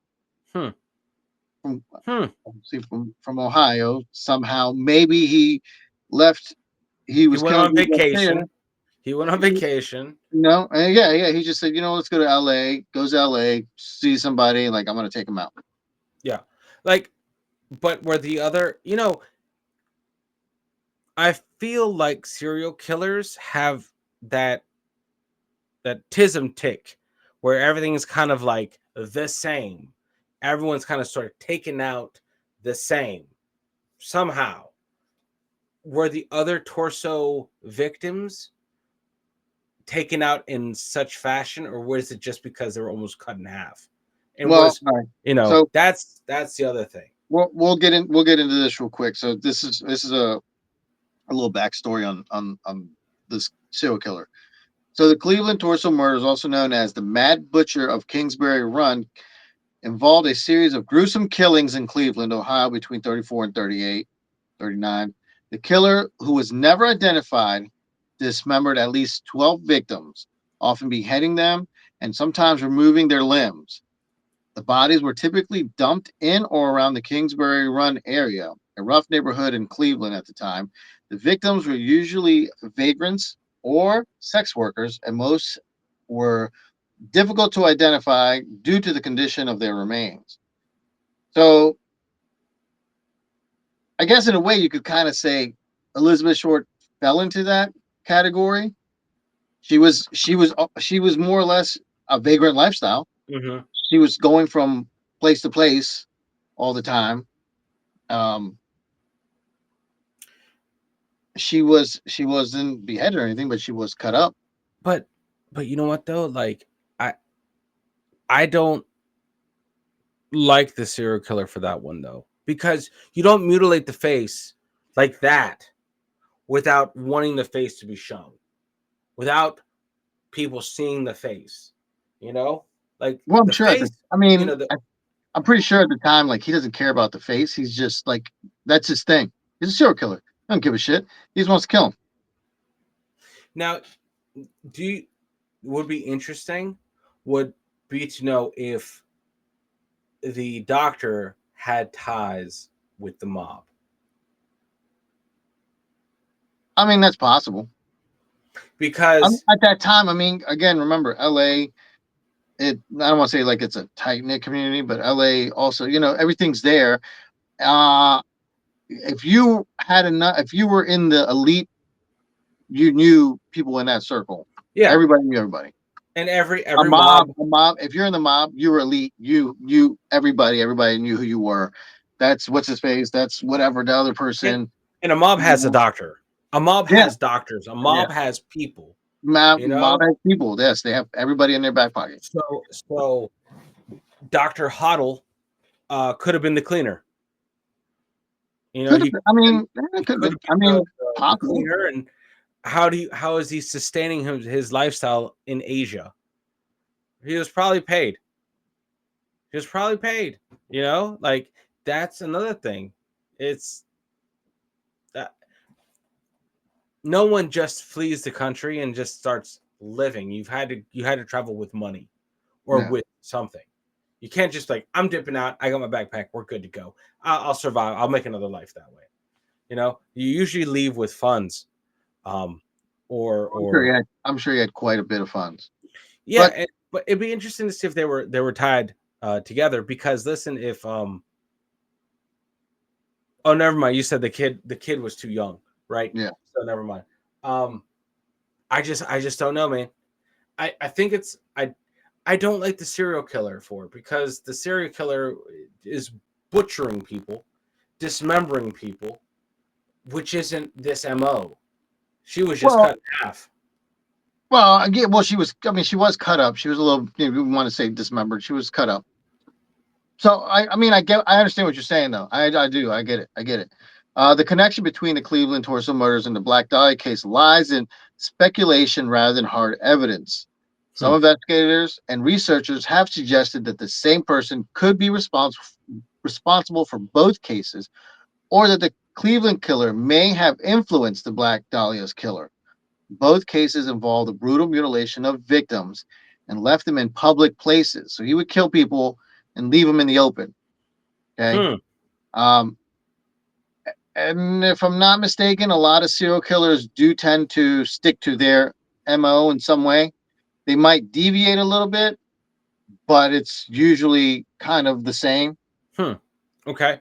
Hmm. from Hmm. see from Ohio. Somehow, maybe he left. He He was went killing on people up there. vacation. He went on vacation. And yeah, yeah. He just said, let's go to L.A. Goes to L.A. See somebody. Like, I'm gonna take him out. Yeah. Like, but where the other, I feel like serial killers have that that tism tick where everything is kind of like the same. Everyone's kind of sort of taken out the same somehow. Were the other torso victims taken out in such fashion, or was it just because they were almost cut in half? And Well, was all right. So that's the other thing. we'll get into this real quick. So this is a little backstory on this serial killer. So the Cleveland torso murders, also known as the Mad Butcher of Kingsbury Run, involved a series of gruesome killings in Cleveland, Ohio between 34 and 39. The killer, who was never identified, dismembered at least 12 victims, often beheading them and sometimes removing their limbs. The bodies were typically dumped in or around the Kingsbury Run area, a rough neighborhood in Cleveland at the time. The victims were usually vagrants or sex workers, and most were difficult to identify due to the condition of their remains. So, I guess in a way you could kind of say Elizabeth Short fell into that category. She was more or less a vagrant lifestyle. Hmm. She was going from place to place all the time. Um, she wasn't beheaded or anything, but she was cut up. But you know what though? Like I I don't like the serial killer for that one though, because you don't mutilate the face like that without wanting the face to be shown, without people seeing the face. You know, like Well, I'm the sure face. The I'm pretty sure at the time, like, he doesn't care about the face. He's just like, that's his thing. He's a serial killer. I don't give a shit. He just wants to kill him. now do you would be interesting would be to know if the doctor had ties with the mob. I mean, that's possible. Because At that time, I mean, again, remember LA. I don't want to say like it's a tight knit community, but LA also, everything's there. Uh, if you had enough, if you were in the elite, you knew people in that circle. yeah, Everybody knew everybody. and every mob, A mob. If you're in the mob, you were elite. Everybody knew who you were. That's what's his face. That's whatever the other and, person. and a mob You has a know. doctor. A mob Yeah, has doctors. A yeah. mob has people. You Mob know, has people. Yes, they have everybody in their back pocket. so Doctor Hoddle could have been the cleaner. You know, Could have been. I mean, it he could have could been. have I been mean, the possible. cleaner. And how is he sustaining his lifestyle in Asia? He was probably paid. He was probably paid. You know, like that's another thing. It's that no one just flees the country and just starts living. You had to travel with money or Yeah. with something. You can't just like, I'm dipping out. I got my backpack. We're good to go. I'll survive. I'll make another life that way. You know, you usually leave with funds, um, or I'm sure he had quite a bit of funds. yeah. But But it'd be interesting to see if they were tied together. Because listen, if oh, never mind. You said the kid was too young, right? yeah. So never mind. Um, I just don't know, man. I think I don't like the serial killer for it, because the serial killer is butchering people, dismembering people, which isn't this MO. She was just Well, cut in half. again, she was. I mean, she was cut up. She was a little. We want to say dismembered. She was cut up. So I mean, I understand what you're saying though. I do. I get it. I get it. The connection between the Cleveland torso murders and the Black Dahlia case lies in speculation rather than hard evidence. Hmm. Some investigators and researchers have suggested that the same person could be responsible for both cases, or that the Cleveland killer may have influenced the Black Dahlia's killer. Both cases involved the brutal mutilation of victims and left them in public places. So he would kill people and leave them in the open. Okay. Hmm. Um, and if I'm not mistaken, a lot of serial killers do tend to stick to their MO in some way. They might deviate a little bit, but it's usually kind of the same. Hmm. Okay.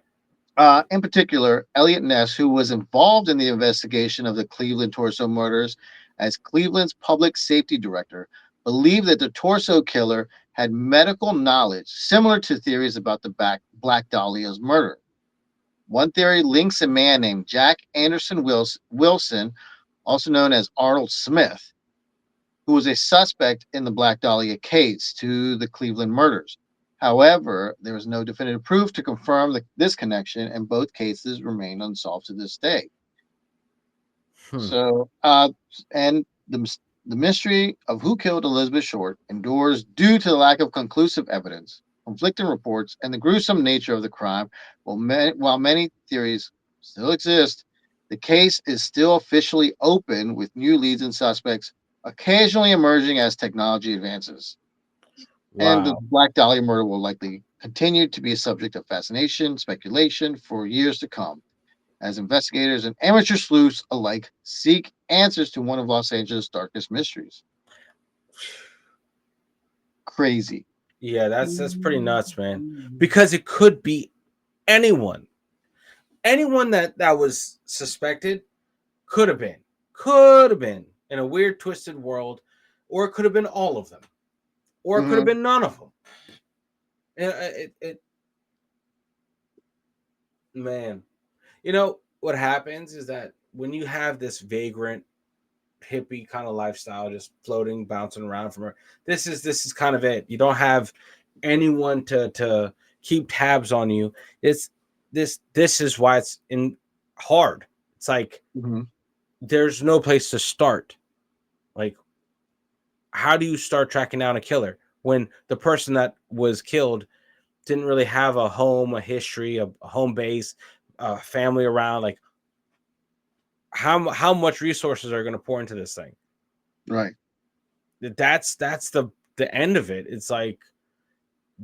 In particular, Elliot Ness, who was involved in the investigation of the Cleveland Torso murders as Cleveland's public safety director, believed that the Torso killer had medical knowledge similar to theories about the Black Dahlia's murder. One theory links a man named Jack Anderson Wilson, also known as Arnold Smith, who was a suspect in the Black Dahlia case, to the Cleveland murders. However, there was no definitive proof to confirm this connection, and both cases remain unsolved to this day. Hmm. So, and the mystery of who killed Elizabeth Short endures due to the lack of conclusive evidence, conflicting reports, and the gruesome nature of the crime. While many theories still exist, the case is still officially open, with new leads and suspects occasionally emerging as technology advances. And the Wow. Black Dahlia murder will likely continue to be a subject of fascination, speculation for years to come, as investigators and amateur sleuths alike seek answers to one of Los Angeles' darkest mysteries. Crazy. Yeah, that's pretty nuts, man. Because it could be anyone. Anyone that was suspected could have been in a weird twisted world, or it could have been all of them, or it could have Mm-hmm. been none of them. Man, you know what happens is that when you have this vagrant hippie kind of lifestyle, just floating, bouncing around from her, this is kind of it. You don't have anyone to keep tabs on you. It's this is why it's in hard. It's like Mm-hmm. there's no place to start. Like, how do you start tracking down a killer when the person that was killed didn't really have a home, a history, a home base, a family around? Like, how much resources are going to pour into this thing? Right. That's the end of it. It's like,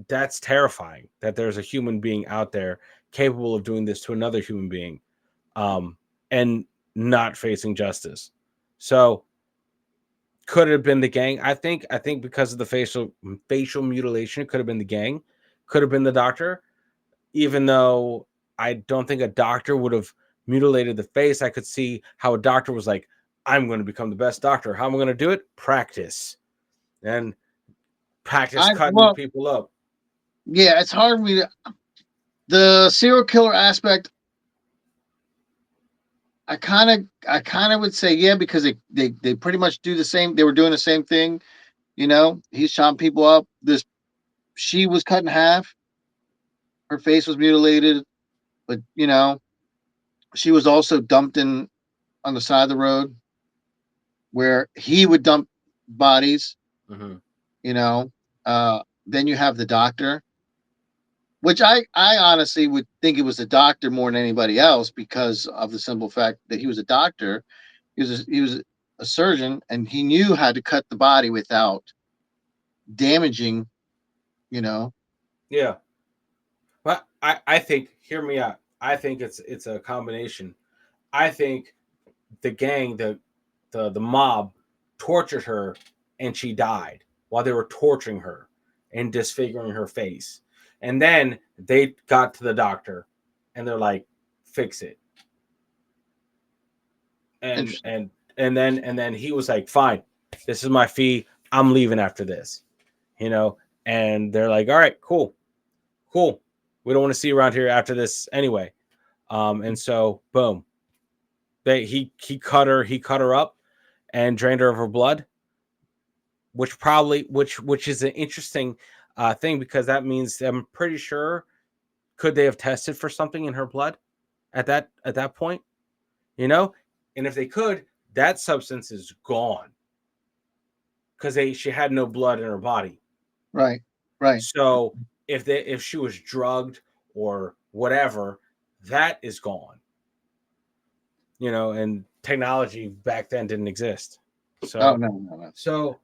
that's terrifying that there's a human being out there capable of doing this to another human being, um, and not facing justice. So could it have been the gang? I think because of the facial mutilation, it could have been the gang, could have been the doctor. Even though I don't think a doctor would have mutilated the face, I could see how a doctor was like, "I'm going to become the best doctor. How am I going to do it? Practice and practice I cutting well, people up." yeah, it's hard for me to, the serial killer aspect. I kind of would say yeah, because they pretty much do the same. They were doing the same thing. He's chopping people up. This She was cut in half. Her face was mutilated, but she was also dumped in on the side of the road where he would dump bodies. Mm-hmm. You know, then you have the doctor, which I honestly would think it was the doctor more than anybody else because of the simple fact that he was a doctor. He was a surgeon, and he knew how to cut the body without damaging. You know, Yeah, but I think, hear me out. I think it's a combination. I think the gang, the mob, tortured her, and she died while they were torturing her and disfiguring her face. And then they got to the doctor, and they're like, "Fix it." And interesting. and and then he was like, "Fine, this is my fee. I'm leaving after this." You know, and they're like, "All right, cool, cool. We don't want to see you around here after this anyway." And so boom, he cut her up and drained her of her blood, which is an interesting thing, because that means, I'm pretty sure, could they have tested for something in her blood at that point, you know? And if they could, that substance is gone because she had no blood in her body. Right, right. So if she was drugged or whatever, that is gone, and technology back then didn't exist. Oh So no, no, no. so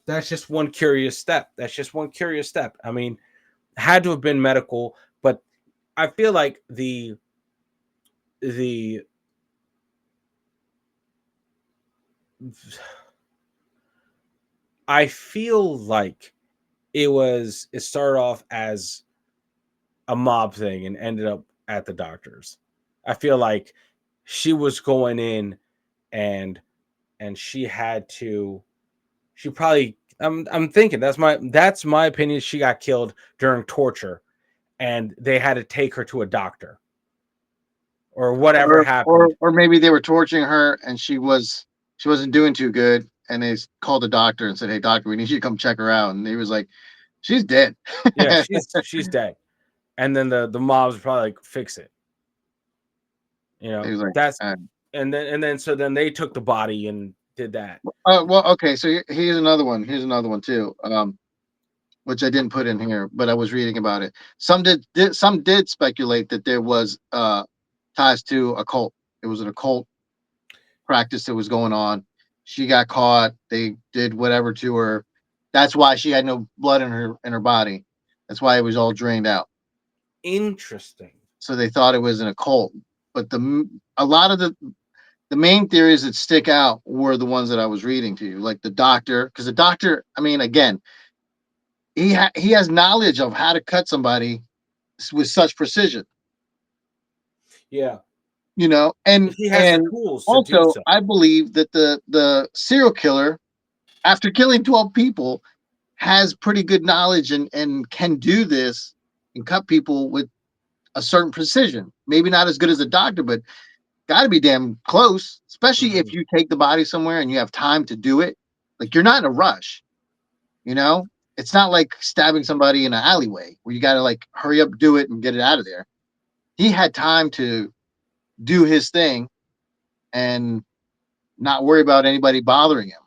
that's just one curious step. I mean, had to have been medical, but I feel like the I feel like it started off as a mob thing and ended up at the doctor's. I feel like she was going in, and she had to, she probably, I'm thinking, that's my opinion, she got killed during torture, and they had to take her to a doctor or whatever happened. Or maybe they were torturing her and she wasn't doing too good, and they called the doctor and said, "Hey, doctor, we need you to come check her out." And he was like, "She's dead." Yeah, she's dead. And then the mobs probably like, fix it. He was like, That's, and then so then they took the body and did that. well, okay. So here's another one. Here's another one too. Which I didn't put in here, but I was reading about it. Some did speculate that there was ties to a cult. It was an occult practice that was going on. She got caught. They did whatever to her. That's why she had no blood in her body. That's why it was all drained out. Interesting. So they thought it was an occult. But a lot of the main theories that stick out were the ones that I was reading to you, like the doctor, because the doctor, I mean, again, he has knowledge of how to cut somebody with such precision, Yeah, and he has the and tools to do also so. I believe that the serial killer, after killing 12 people, has pretty good knowledge and can do this and cut people with a certain precision. Maybe not as good as a doctor, but got to be damn close, especially if Hmm. you take the body somewhere and you have time to do it. Like, you're not in a rush, you know? It's not like stabbing somebody in an alleyway where you got to like hurry up, do it, and get it out of there. He had time to do his thing and not worry about anybody bothering him.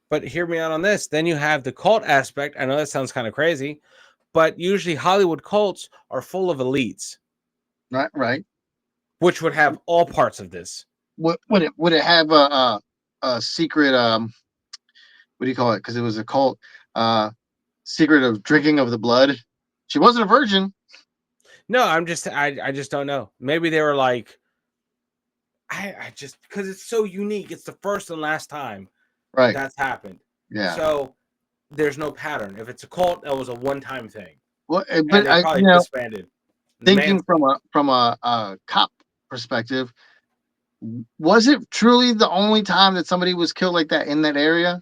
But hear me out on this. Then you have the cult aspect. I know that sounds kind of crazy, but usually Hollywood cults are full of elites, Right, right. which would have all parts of this. Would it have a secret what do you call it? Because it was a cult. Uh, secret of drinking of the blood. She wasn't a virgin. No, I just don't know. Maybe they were like, I just because it's so unique. It's the first and last time Right. that's happened. Yeah. So there's no pattern. If it's a cult, that was a one-time thing, Well, and but they I, probably disbanded. The thinking man's from a cop perspective, was it truly the only time that somebody was killed like that in that area?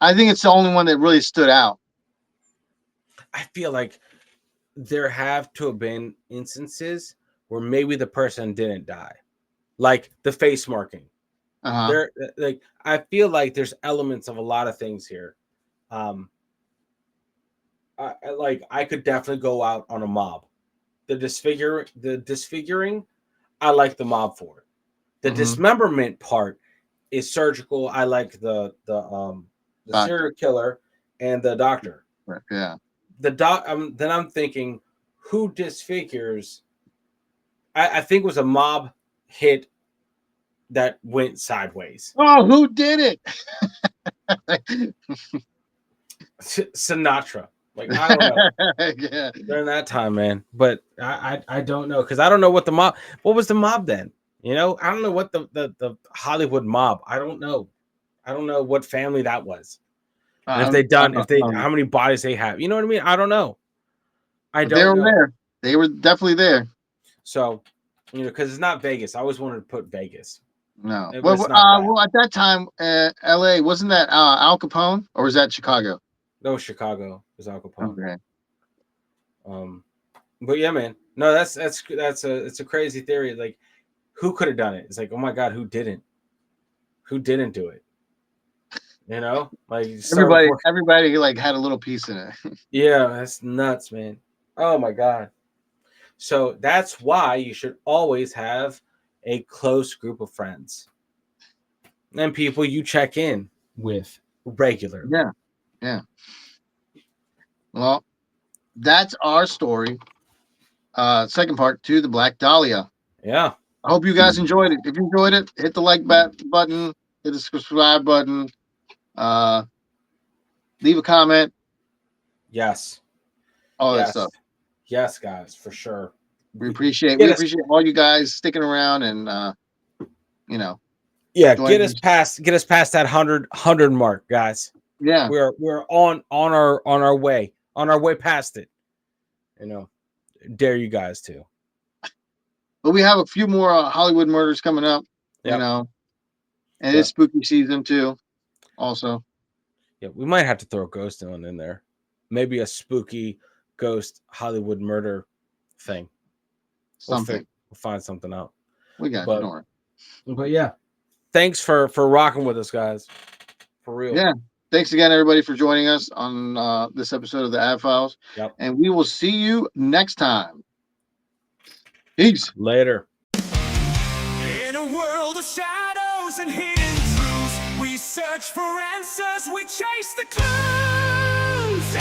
I think it's the only one that really stood out. I feel like there have to have been instances where maybe the person didn't die, like the face marking. Uh-huh. There, like I feel like there's elements of a lot of things here. Um, like I could definitely go out on a mob. The disfiguring, I like the mob for. The Mm-hmm. dismemberment part is surgical. I like the Doctor. serial killer and the doctor. Yeah. Then I'm thinking, who disfigures? I think it was a mob hit that went sideways. Oh, who did it? Sinatra. Like I don't know. Yeah. During that time, man. But I don't know because I don't know what the mob. What was the mob then? You know, I don't know what the Hollywood mob. I don't know. I don't know what family that was, and if they done if they how many bodies they have. You know what I mean? I don't know. I But they don't were know. there. They were definitely there. So, you know, because it's not Vegas. I always wanted to put Vegas. No. But Well, it's not that. well, at that time, L.A. wasn't that Al Capone, or was that Chicago? No, Chicago is Al Capone. Okay. But yeah, man. No, that's it's a crazy theory. Like, who could have done it? It's like, oh my god, who didn't? Who didn't do it? You know, like Everybody like had a little piece in it. Yeah, that's nuts, man. Oh my god. So that's why you should always have a close group of friends and people you check in with regularly. Yeah. Yeah. Well, that's our story. Second part to the Black Dahlia. Yeah. I hope you guys enjoyed it. If you enjoyed it, hit the like button, hit the subscribe button, leave a comment, Yes. all that Yes. stuff. Yes, guys, for sure. We appreciate all you guys sticking around and Yeah, get us past that 100 mark, guys. Yeah. We're on our way past it. You know, dare you guys to. But we have a few more Hollywood murders coming up, and it's spooky season too. Also, yeah, we might have to throw a ghost one in there, maybe a spooky ghost Hollywood murder thing. Something. We'll find something out. We got it. But yeah, thanks for rocking with us, guys. For real. Yeah. Thanks again, everybody, for joining us on this episode of the Ad Files. Yep. And we will see you next time. Peace. Later. In a world of shadows and hidden truths, we search for answers, we chase the clues.